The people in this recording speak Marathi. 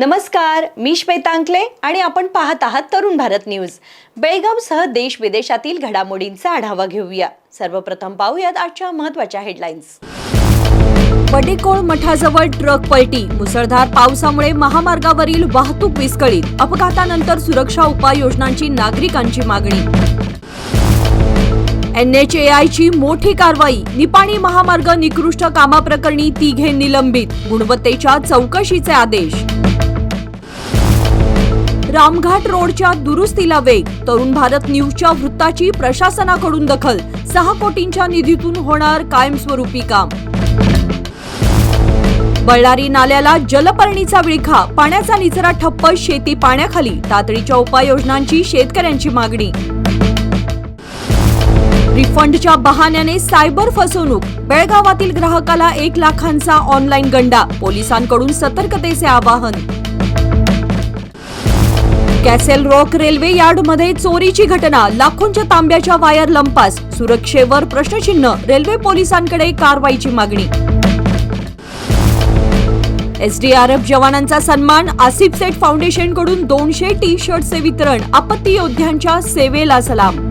नमस्कार, मी श्वेता अंकले आणि आपण पाहत आहात तरुण भारत न्यूज। बेळगावसह देश विदेशातील घडामोडींचा आढावा घेऊया। सर्वप्रथम पाहूयात आजच्या महत्त्वाच्या हेडलाईन्स। वडेकोळ मठाजवळ ट्रक पलटी, मुसळधार पावसामुळे महामार्गावरील वाहतूक विस्कळीत, अपघातानंतर सुरक्षा उपाययोजनांची नागरिकांची मागणी। NHAI ची मोठी कारवाई, निपाणी महामार्ग निकृष्ट कामाप्रकरणी तिघे निलंबित, गुणवत्तेच्या चौकशीचे आदेश। रामघाट रोडच्या दुरुस्तीला वेग, तरुण भारत न्यूजच्या वृत्ताची प्रशासनाकडून दखल, 6 कोटींच्या निधीतून होणार कायमस्वरूपी काम। बळ्ळारी नाल्याला जलपर्णीचा विळखा, पाण्याचा निचरा ठप्प, शेती पाण्याखाली, तातडीच्या उपाययोजनांची शेतकऱ्यांची मागणी। रिफंडच्या बहाण्याने सायबर फसवणूक, बेळगावातील ग्राहकाला 1 लाखांचा ऑनलाईन गंडा, पोलिसांकडून सतर्कतेचे आवाहन। कॅसेल रॉक रेल्वे यार्डमध्ये चोरीची घटना, लाखोंच्या तांब्याच्या वायर लंपास, सुरक्षेवर प्रश्नचिन्ह, रेल्वे पोलिसांकडे कारवाईची मागणी। SDRF जवानांचा सन्मान, आसिफ सेठ फाउंडेशनकडून 200 टी-शर्टचे वितरण, आपत्ती योद्ध्यांच्या सेवेला सलाम।